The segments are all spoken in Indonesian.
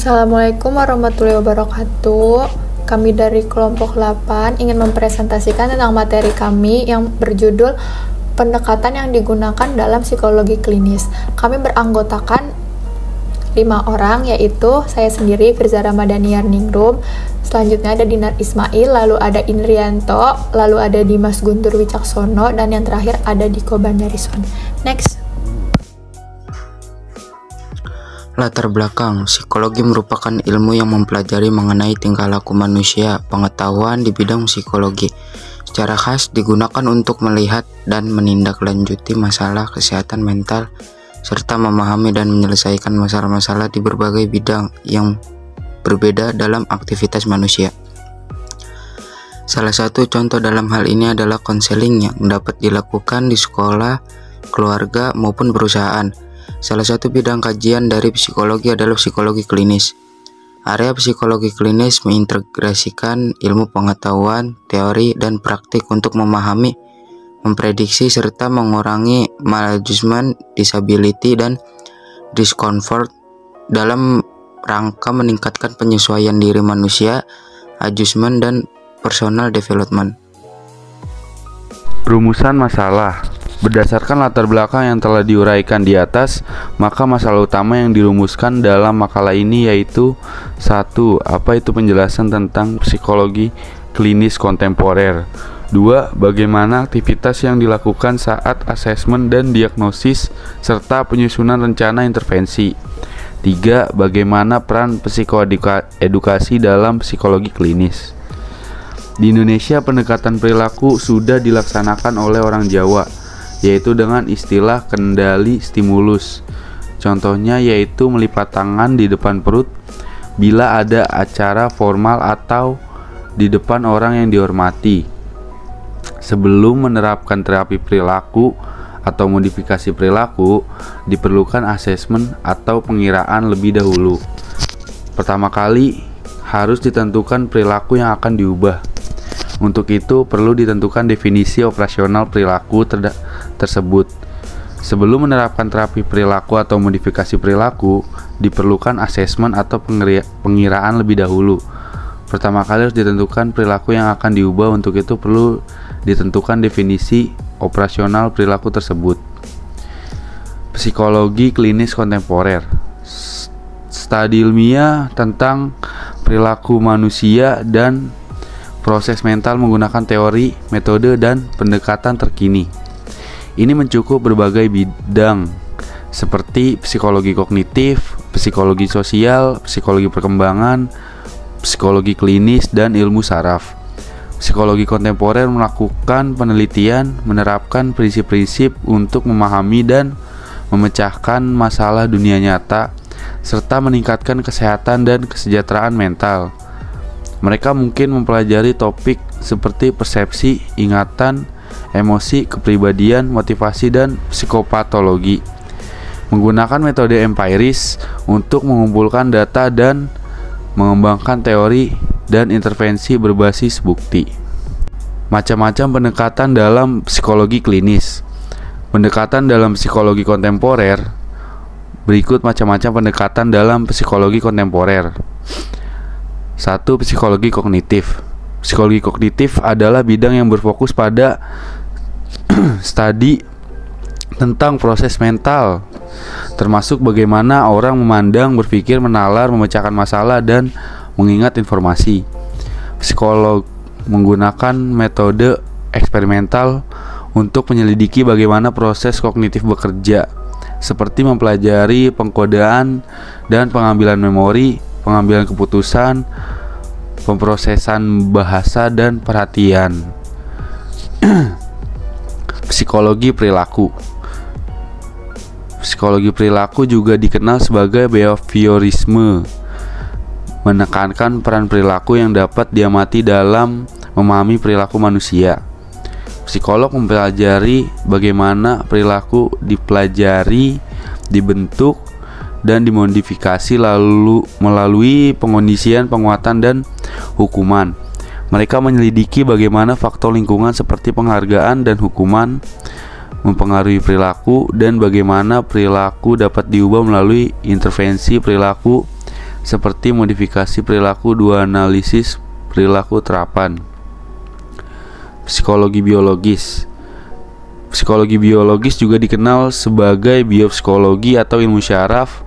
Assalamualaikum warahmatullahi wabarakatuh. Kami dari kelompok 8 ingin mempresentasikan tentang materi kami yang berjudul pendekatan yang digunakan dalam psikologi klinis. Kami beranggotakan 5 orang, yaitu saya sendiri, Firza Ramadhani Yarningrum, selanjutnya ada Dinar Ismail, lalu ada Indrianto, lalu ada Dimas Guntur Wicaksono, dan yang terakhir ada Diko Bandarison. Next. Latar belakang, psikologi merupakan ilmu yang mempelajari mengenai tingkah laku manusia. Pengetahuan di bidang psikologi secara khas digunakan untuk melihat dan menindaklanjuti masalah kesehatan mental, serta memahami dan menyelesaikan masalah-masalah di berbagai bidang yang berbeda dalam aktivitas manusia. Salah satu contoh dalam hal ini adalah konseling yang dapat dilakukan di sekolah, keluarga, maupun perusahaan. Salah satu bidang kajian dari psikologi adalah psikologi klinis. Area psikologi klinis mengintegrasikan ilmu pengetahuan, teori, dan praktik untuk memahami, memprediksi, serta mengurangi maladjustment, disability, dan discomfort dalam rangka meningkatkan penyesuaian diri manusia, adjustment, dan personal development. Rumusan masalah. Berdasarkan latar belakang yang telah diuraikan di atas, maka masalah utama yang dirumuskan dalam makalah ini yaitu 1. Apa itu penjelasan tentang psikologi klinis kontemporer? 2. Bagaimana aktivitas yang dilakukan saat asesmen dan diagnosis serta penyusunan rencana intervensi? 3. Bagaimana peran psikoedukasi dalam psikologi klinis? Di Indonesia, pendekatan perilaku sudah dilaksanakan oleh orang Jawa, yaitu dengan istilah kendali stimulus. Contohnya yaitu melipat tangan di depan perut bila ada acara formal atau di depan orang yang dihormati. Sebelum menerapkan terapi perilaku atau modifikasi perilaku, diperlukan asesmen atau pengiraan lebih dahulu. Pertama kali harus ditentukan perilaku yang akan diubah. Untuk itu perlu ditentukan definisi operasional perilaku tersebut. Sebelum menerapkan terapi perilaku atau modifikasi perilaku, diperlukan asesmen atau pengiraan lebih dahulu. Pertama kali harus ditentukan perilaku yang akan diubah. Untuk itu perlu ditentukan definisi operasional perilaku tersebut. Psikologi klinis kontemporer. Studi ilmiah tentang perilaku manusia dan proses mental menggunakan teori, metode, dan pendekatan terkini. Ini mencakup berbagai bidang seperti psikologi kognitif, psikologi sosial, psikologi perkembangan, psikologi klinis, dan ilmu saraf. Psikologi kontemporer melakukan penelitian, menerapkan prinsip-prinsip untuk memahami dan memecahkan masalah dunia nyata, serta meningkatkan kesehatan dan kesejahteraan mental. Mereka mungkin mempelajari topik seperti persepsi, ingatan, emosi, kepribadian, motivasi, dan psikopatologi. Menggunakan metode empiris untuk mengumpulkan data dan mengembangkan teori dan intervensi berbasis bukti. Macam-macam pendekatan dalam psikologi klinis. Pendekatan dalam psikologi kontemporer. Berikut macam-macam pendekatan dalam psikologi kontemporer. 1. Psikologi kognitif. Psikologi kognitif adalah bidang yang berfokus pada studi tentang proses mental, termasuk bagaimana orang memandang, berpikir, menalar, memecahkan masalah, dan mengingat informasi. Psikolog menggunakan metode eksperimental untuk menyelidiki bagaimana proses kognitif bekerja, seperti mempelajari pengkodean dan pengambilan memori, pengambilan keputusan, pemrosesan bahasa, dan perhatian. Psikologi perilaku. Psikologi perilaku juga dikenal sebagai behaviorisme, menekankan peran perilaku yang dapat diamati dalam memahami perilaku manusia. Psikolog mempelajari bagaimana perilaku dipelajari, dibentuk, dan dimodifikasi lalu melalui pengondisian, penguatan, dan hukuman. Mereka menyelidiki bagaimana faktor lingkungan seperti penghargaan dan hukuman mempengaruhi perilaku dan bagaimana perilaku dapat diubah melalui intervensi perilaku seperti modifikasi perilaku, dua analisis perilaku terapan. Psikologi biologis. Psikologi biologis juga dikenal sebagai biopsikologi atau ilmu syaraf,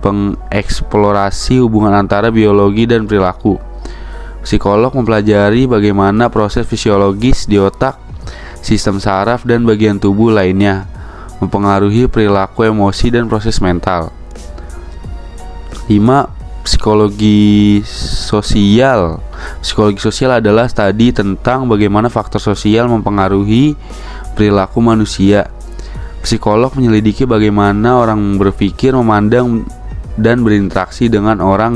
mengeksplorasi hubungan antara biologi dan perilaku. Psikolog mempelajari bagaimana proses fisiologis di otak, sistem saraf, dan bagian tubuh lainnya mempengaruhi perilaku, emosi, dan proses mental. 5. Psikologi sosial. Psikologi sosial adalah studi tentang bagaimana faktor sosial mempengaruhi perilaku manusia. Psikolog menyelidiki bagaimana orang berpikir, memandang, dan berinteraksi dengan orang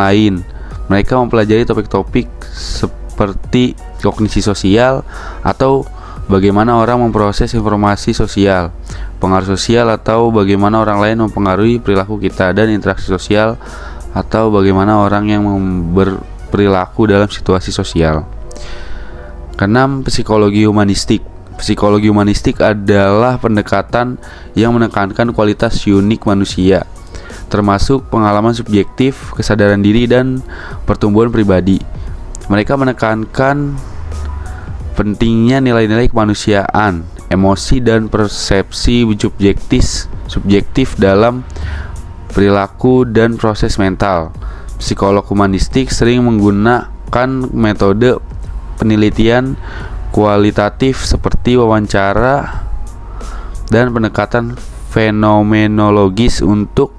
lain. Mereka mempelajari topik-topik seperti kognisi sosial atau bagaimana orang memproses informasi sosial, pengaruh sosial atau bagaimana orang lain mempengaruhi perilaku kita, dan interaksi sosial atau bagaimana orang yang berperilaku dalam situasi sosial. Keenam, psikologi humanistik. Psikologi humanistik adalah pendekatan yang menekankan kualitas unik manusia, termasuk pengalaman subjektif, kesadaran diri, dan pertumbuhan pribadi. Mereka menekankan pentingnya nilai-nilai kemanusiaan, emosi, dan persepsi subjektif dalam perilaku dan proses mental. Psikolog humanistik sering menggunakan metode penelitian kualitatif seperti wawancara dan pendekatan fenomenologis untuk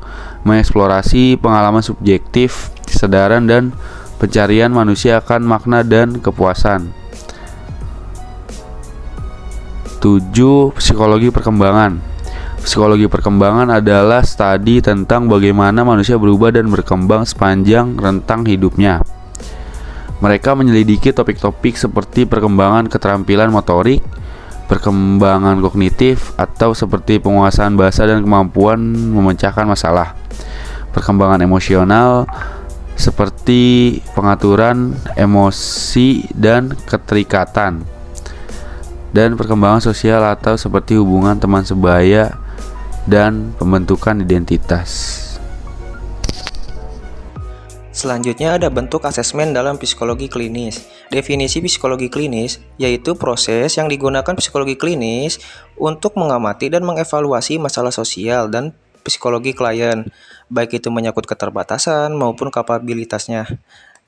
mengeksplorasi pengalaman subjektif, kesadaran, dan pencarian manusia akan makna dan kepuasan. 7. Psikologi perkembangan. Psikologi perkembangan adalah studi tentang bagaimana manusia berubah dan berkembang sepanjang rentang hidupnya. Mereka menyelidiki topik-topik seperti perkembangan keterampilan motorik, perkembangan kognitif, atau seperti penguasaan bahasa dan kemampuan memecahkan masalah. Perkembangan emosional seperti pengaturan emosi dan keterikatan, dan perkembangan sosial atau seperti hubungan teman sebaya dan pembentukan identitas. Selanjutnya ada bentuk asesmen dalam psikologi klinis. Definisi psikologi klinis yaitu proses yang digunakan psikologi klinis untuk mengamati dan mengevaluasi masalah sosial dan psikologi klien, baik itu menyangkut keterbatasan maupun kapabilitasnya.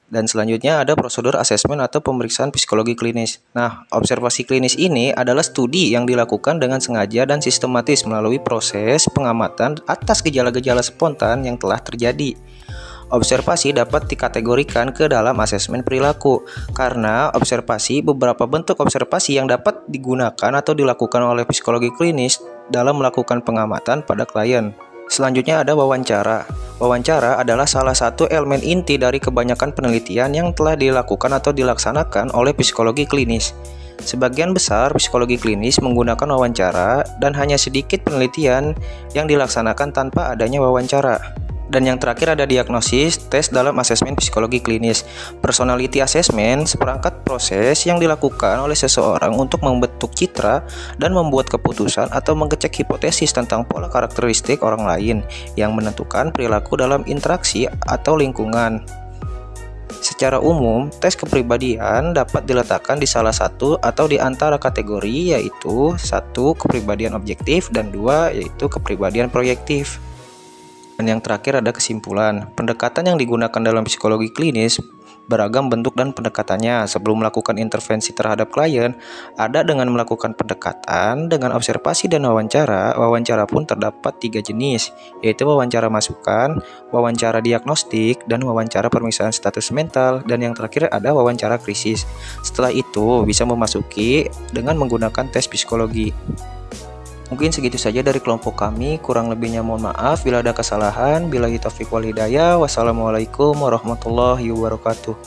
Dan selanjutnya ada prosedur asesmen atau pemeriksaan psikologi klinis. Nah, observasi klinis ini adalah studi yang dilakukan dengan sengaja dan sistematis melalui proses pengamatan atas gejala-gejala spontan yang telah terjadi. Observasi dapat dikategorikan ke dalam asesmen perilaku karena beberapa bentuk observasi yang dapat digunakan atau dilakukan oleh psikologi klinis dalam melakukan pengamatan pada klien. Selanjutnya ada wawancara. Wawancara adalah salah satu elemen inti dari kebanyakan penelitian yang telah dilakukan atau dilaksanakan oleh psikologi klinis. Sebagian besar psikologi klinis menggunakan wawancara dan hanya sedikit penelitian yang dilaksanakan tanpa adanya wawancara. Dan yang terakhir ada diagnosis, tes dalam asesmen psikologi klinis. Personality assessment, seperangkat proses yang dilakukan oleh seseorang untuk membentuk citra dan membuat keputusan atau mengecek hipotesis tentang pola karakteristik orang lain yang menentukan perilaku dalam interaksi atau lingkungan. Secara umum, tes kepribadian dapat diletakkan di salah satu atau di antara kategori, yaitu 1. Kepribadian objektif, dan 2. Yaitu kepribadian proyektif. Dan yang terakhir ada kesimpulan. Pendekatan yang digunakan dalam psikologi klinis beragam bentuk dan pendekatannya. Sebelum melakukan intervensi terhadap klien, ada dengan melakukan pendekatan dengan observasi dan wawancara. Wawancara pun terdapat 3 jenis, yaitu wawancara masukan, wawancara diagnostik, dan wawancara pemeriksaan status mental. Dan yang terakhir ada wawancara krisis. Setelah itu bisa memasuki dengan menggunakan tes psikologi. Mungkin segitu saja dari kelompok kami, kurang lebihnya mohon maaf bila ada kesalahan. Billahi taufiq wal hidayah. Wassalamualaikum warahmatullahi wabarakatuh.